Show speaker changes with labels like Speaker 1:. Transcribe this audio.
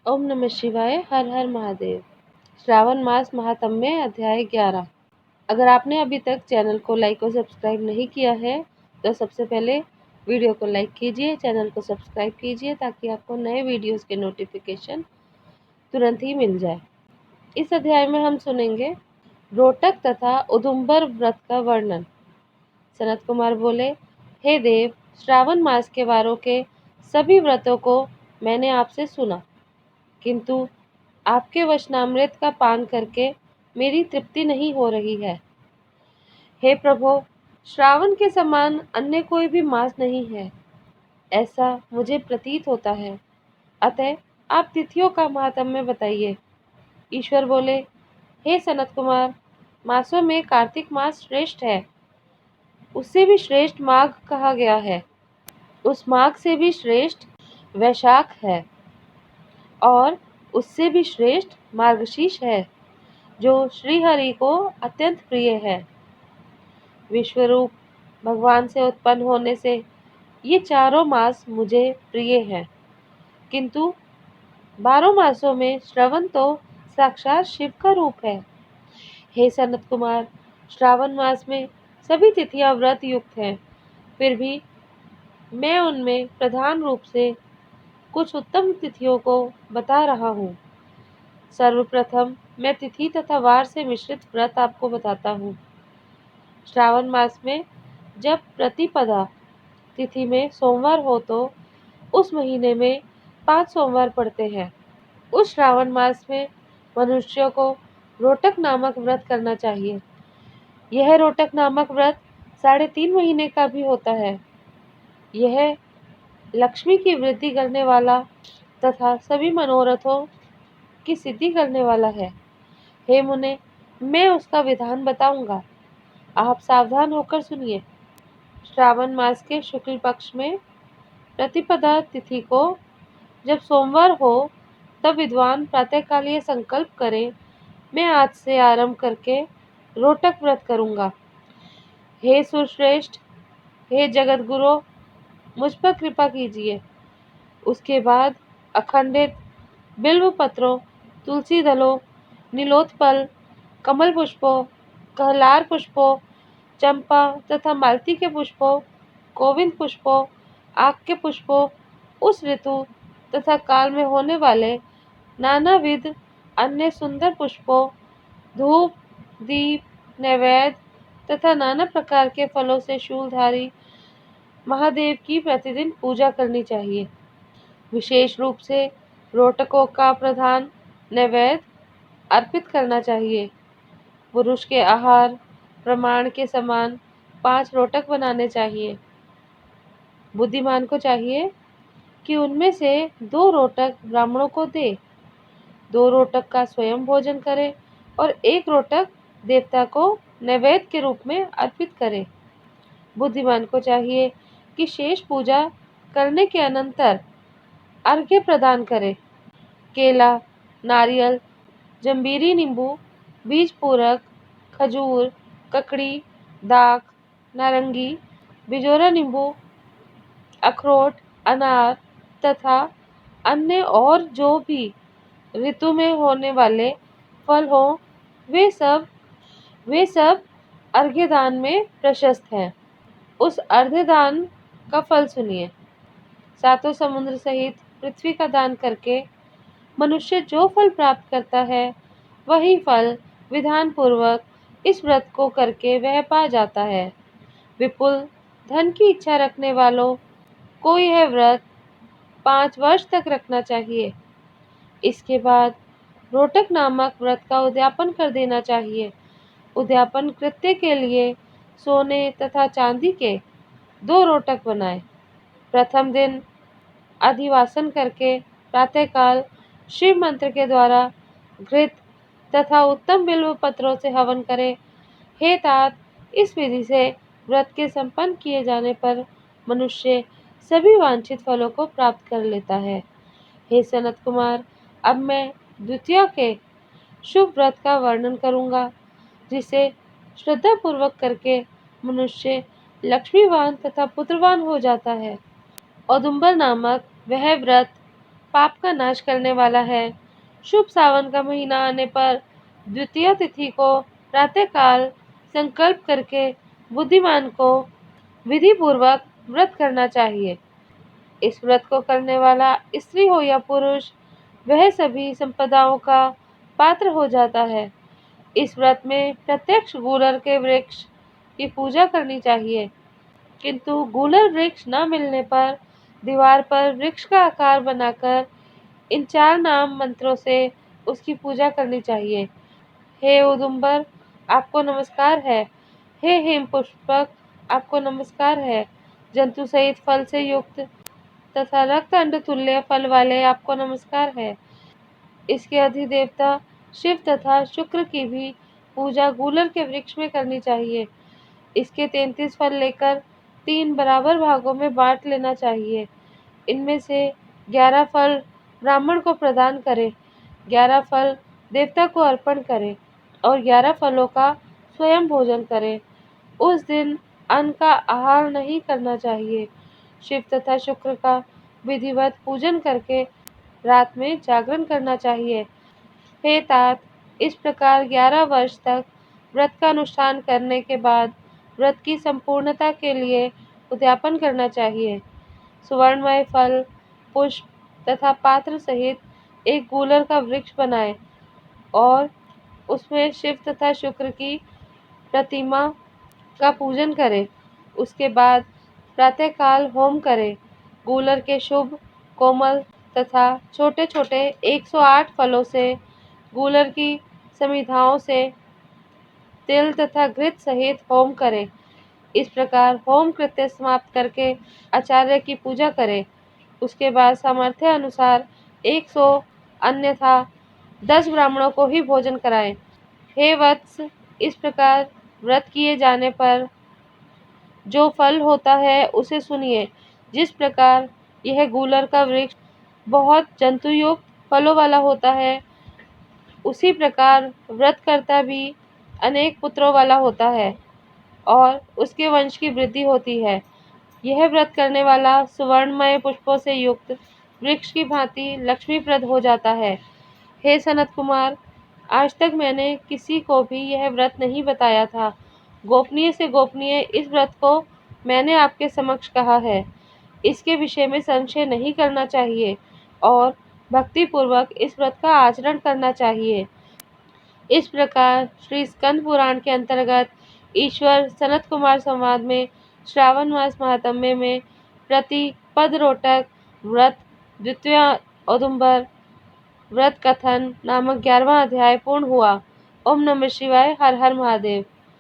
Speaker 1: ओम नमः शिवाय। हर हर महादेव। श्रावण मास महात्म्य अध्याय 11। अगर आपने अभी तक चैनल को लाइक और सब्सक्राइब नहीं किया है तो सबसे पहले वीडियो को लाइक कीजिए, चैनल को सब्सक्राइब कीजिए ताकि आपको नए वीडियोस के नोटिफिकेशन तुरंत ही मिल जाए। इस अध्याय में हम सुनेंगे रोटक तथा उदुम्बर व्रत का वर्णन। सनत कुमार बोले, हे देव, श्रावण मास के वारों के सभी व्रतों को मैंने आपसे सुना, किंतु आपके वचनामृत का पान करके मेरी तृप्ति नहीं हो रही है। हे प्रभु, श्रावण के समान अन्य कोई भी मास नहीं है, ऐसा मुझे प्रतीत होता है। अतः आप तिथियों का महात्म्य बताइए। ईश्वर बोले, हे सनत कुमार, मासों में कार्तिक मास श्रेष्ठ है। उससे भी श्रेष्ठ माघ कहा गया है। उस माघ से भी श्रेष्ठ वैशाख है और उससे भी श्रेष्ठ मार्गशीर्ष है, जो श्री हरि को अत्यंत प्रिय है। विश्वरूप भगवान से उत्पन्न होने से ये चारों मास मुझे प्रिय हैं, किंतु 12 मासों में श्रवण तो साक्षात शिव का रूप है। हे सनत कुमार, श्रावण मास में सभी तिथियां व्रत युक्त हैं, फिर भी मैं उनमें प्रधान रूप से कुछ उत्तम तिथियों को बता रहा हूँ। सर्वप्रथम मैं तिथि तथा वार से मिश्रित व्रत आपको बताता हूँ। श्रावण मास में जब प्रतिपदा तिथि में सोमवार हो तो उस महीने में 5 सोमवार पड़ते हैं। उस श्रावण मास में मनुष्यों को रोटक नामक व्रत करना चाहिए। यह रोटक नामक व्रत 3.5 महीने का भी होता है। यह लक्ष्मी की वृद्धि करने वाला तथा सभी मनोरथों की सिद्धि करने वाला है। हे मुने, मैं उसका विधान बताऊंगा, आप सावधान होकर सुनिए। श्रावण मास के शुक्ल पक्ष में प्रतिपदा तिथि को जब सोमवार हो तब विद्वान प्रातःकाल ये संकल्प करे, मैं आज से आरंभ करके रोटक व्रत करूंगा। हे सुरश्रेष्ठ, हे जगत गुरु, मुझ पर कृपा कीजिए। उसके बाद अखंडित बिल्व पत्रों, तुलसी दलों, नीलोत्पल, कमल पुष्पों, कहलार पुष्पों, चंपा तथा मालती के पुष्पों, गोविंद पुष्पों, आक के पुष्पों, उस ऋतु तथा काल में होने वाले नानाविध अन्य सुंदर पुष्पों, धूप, दीप, नैवेद्य तथा नाना प्रकार के फलों से शूलधारी महादेव की प्रतिदिन पूजा करनी चाहिए। विशेष रूप से रोटकों का प्रधान नैवेद्य अर्पित करना चाहिए। पुरुष के आहार प्रमाण के समान 5 रोटक बनाने चाहिए। बुद्धिमान को चाहिए कि उनमें से 2 रोटक ब्राह्मणों को दे, 2 रोटक का स्वयं भोजन करे और 1 रोटक देवता को नैवेद्य के रूप में अर्पित करे। बुद्धिमान को चाहिए कि शेष पूजा करने के अनंतर अर्घ्य प्रदान करे। केला, नारियल, जंबीरी नींबू, बीज पूरक, खजूर, ककड़ी, दाख, नारंगी, बिजोरा नींबू, अखरोट, अनार तथा अन्य और जो भी ऋतु में होने वाले फल हो, वे सब अर्घ्य दान में प्रशस्त हैं। उस अर्घ्य दान का फल सुनिए। 7 समुद्र सहित पृथ्वी का दान करके मनुष्य जो फल प्राप्त करता है, वही फल विधान पूर्वक इस व्रत को करके वह पा जाता है। विपुल धन की इच्छा रखने वालों को यह व्रत 5 वर्ष तक रखना चाहिए। इसके बाद रोटक नामक व्रत का उद्यापन कर देना चाहिए। उद्यापन कृत्य के लिए सोने तथा चांदी के 2 रोटक बनाए। प्रथम दिन अधिवासन करके प्रातःकाल शिव मंत्र के द्वारा घृत तथा उत्तम बिल्व पत्रों से हवन करे। हे तात, इस विधि से व्रत के संपन्न किए जाने पर मनुष्य सभी वांछित फलों को प्राप्त कर लेता है। हे सनत कुमार, अब मैं द्वितीय के शुभ व्रत का वर्णन करूंगा, जिसे श्रद्धा पूर्वक करके मनुष्य लक्ष्मीवान तथा पुत्रवान हो जाता है। औदुंबर नामक वह व्रत पाप का नाश करने वाला है। शुभ सावन का महीना आने पर द्वितीया तिथि को प्रातःकाल संकल्प करके बुद्धिमान को विधि पूर्वक व्रत करना चाहिए। इस व्रत को करने वाला स्त्री हो या पुरुष, वह सभी संपदाओं का पात्र हो जाता है। इस व्रत में प्रत्यक्ष गूलर के वृक्ष की पूजा करनी चाहिए, किंतु गूलर वृक्ष न मिलने पर दीवार पर वृक्ष का आकार बनाकर इन 4 नाम मंत्रों से उसकी पूजा करनी चाहिए। हे औदुंबर, आपको नमस्कार है। हे हेम पुष्पक, आपको नमस्कार है। जंतु सहित फल से युक्त तथा रक्त अंड तुल्य फल वाले आपको नमस्कार है। इसके अधिदेवता शिव तथा शुक्र की भी पूजा गूलर के वृक्ष में करनी चाहिए। इसके 33 फल लेकर 3 बराबर भागों में बांट लेना चाहिए। इनमें से 11 फल ब्राह्मण को प्रदान करें, 11 फल देवता को अर्पण करें और 11 फलों का स्वयं भोजन करें। उस दिन अन्न का आहार नहीं करना चाहिए। शिव तथा शुक्र का विधिवत पूजन करके रात में जागरण करना चाहिए। हे तात, इस प्रकार 11 वर्ष तक व्रत का अनुष्ठान करने के बाद व्रत की संपूर्णता के लिए उद्यापन करना चाहिए। सुवर्णमय फल, पुष्प तथा पात्र सहित एक गूलर का वृक्ष बनाएं और उसमें शिव तथा शुक्र की प्रतिमा का पूजन करें। उसके बाद प्रातःकाल होम करें। गूलर के शुभ, कोमल तथा छोटे छोटे 108 फलों से, गूलर की समिधाओं से तिल तथा घृत सहित होम करें। इस प्रकार होम कृत्य समाप्त करके आचार्य की पूजा करें। उसके बाद सामर्थ्य अनुसार 100 अन्यथा 10 ब्राह्मणों को ही भोजन कराएं। हे वत्स, इस प्रकार व्रत किए जाने पर जो फल होता है उसे सुनिए। जिस प्रकार यह गूलर का वृक्ष बहुत जंतुयुक्त फलों वाला होता है, उसी प्रकार व्रतकर्ता भी अनेक पुत्रों वाला होता है और उसके वंश की वृद्धि होती है। यह व्रत करने वाला सुवर्णमय पुष्पों से युक्त वृक्ष की भांति लक्ष्मीप्रद हो जाता है। हे सनत कुमार, आज तक मैंने किसी को भी यह व्रत नहीं बताया था। गोपनीय से गोपनीय इस व्रत को मैंने आपके समक्ष कहा है। इसके विषय में संशय नहीं करना चाहिए और भक्ति पूर्वक इस व्रत का आचरण करना चाहिए। इस प्रकार श्री स्कंद पुराण के अंतर्गत ईश्वर सनत कुमार संवाद में श्रावण मास महात्म्य में प्रतिपद रोटक व्रत द्वितीय औदुंबर व्रत कथन नामक 11वां अध्याय पूर्ण हुआ। ओम नमः शिवाय। हर हर महादेव।